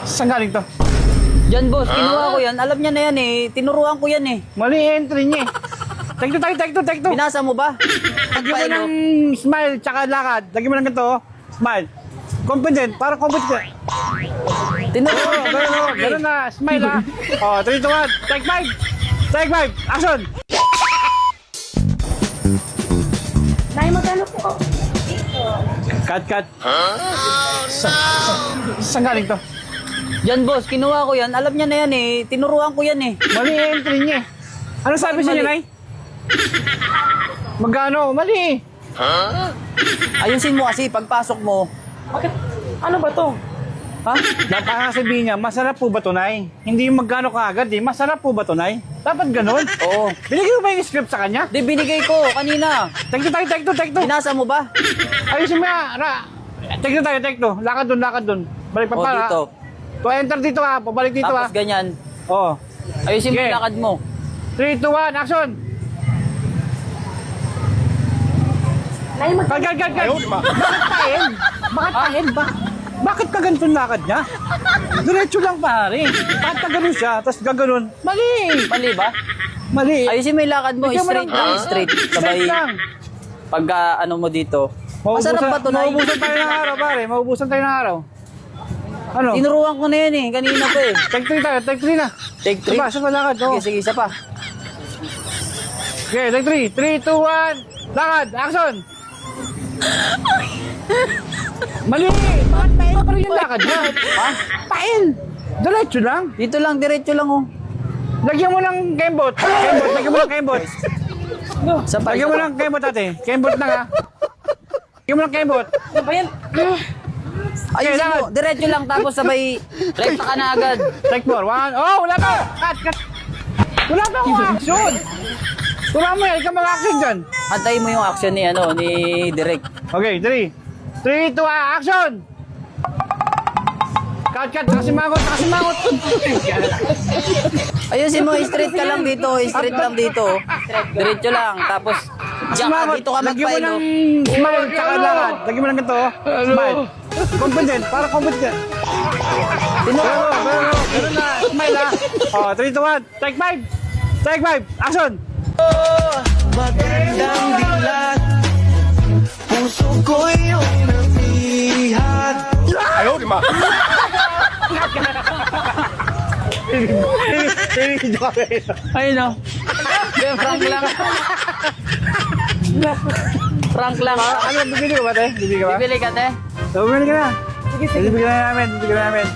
Saan galing to? Diyan, boss. Kinuha ko yan. Alam niya na yan eh. Tinuruan ko yan eh. Mali entry niya eh. Take two. Binasa mo ba? Lagyan mo ng smile tsaka lakad. Lagyan mo ng ganito. Smile. Confident. Parang confident. Tinuruan ko na. Ganun na. Smile ha. Oh, 3, 2, 1. Take 5. Take 5. Action. Nay, magkano po? Cut. Saan galing to? Diyan, boss. Kinuha ko yan. Alam niya na yan eh. Tinuruan ko yan eh. Mali entry niya eh. Ano sabi sa Mali. niya, Nay? Magkano? Mali. Ayusin mo kasi pagpasok mo. Bakit? Ano ba to? Ha? Napakasabihin niya, masarap po ba to, Nay? Hindi yung magkano ka agad eh. Masarap po ba to, Nay? Dapat ganun. Oo. Binigyan mo ba yung script sa kanya? Di, binigay ko kanina. Take two. Binasa mo ba? Ayusin mo nga. Take two. Lakad dun. Balik pa O, para. dito. To enter dito ha. Pabalik dito ha. Tapos ganyan. Oh. Ayusin mo Sige. yung lakad mo. 3, 2, 1, action! Nay, magkano? Gag. Bakit pahin? Bakit ka ganito lakad niya? Diretso lang pare. Bakit ka ganun siya, tapos gaganon? Mali! Mali ba? Mali! Ayusin mo yung lakad mo. Bigyan mo Straight ng- lang, straight. Straight Sabay, lang. pagka ano mo dito. Masarap ba to, Nay? Maubusan tayo ng araw, pare. Maubusan tayo ng araw. Ano? Tinuruan ko na yan eh. Kanina pa eh. Take 3 tayo. Take 3 na. Take 3. Sa lakad. Oh. Sige, isa pa. Okay, take 3. 3, 2, 1. Lakad. Action! Mali! Bakit pain pa rin yung lakad niya? Ha? Pain! Diretso lang. Dito lang, diretso lang oh. Lagyan mo ng kembot. Lagyan mo ng kembot. Isa pa. Lagyan mo ng kembot, ate. Kembot na nga. Lagyan mo ng kembot. Ano ba yan? Ayusin mo. lakad. Diretso lang tapos sabay rekta ka na agad. Take 4. 1. Oh, wala pa. Cut. Wala pa akong action. Wala mo yan. Ikaw mag-action dyan. Antayin mo yung action ni ni Direk. Okay, 3. 3, 2, action! Cut. Nakasimangot. Ayusin mo, straight ka lang dito, straight lang dito. Diretso lang, tapos diyan ka, dito ka Lagyan mo magpain. ng Oh. smile tsaka lakad. Lagyan mo ng ganito. Smile. Confident. Para confident. Ganun na. Smile ha. Oh, 3, 2, 1. Take 5. Take 5. Action! Magandang dilat, puso ko yung nabihan. Ayaw, di ba? Ayun o. Frank lang. Frank lang. Ano, bibili ka ba, te? Bibili ka ba? Bibili ka, te. Bibili ka na. Bibili ka na namin.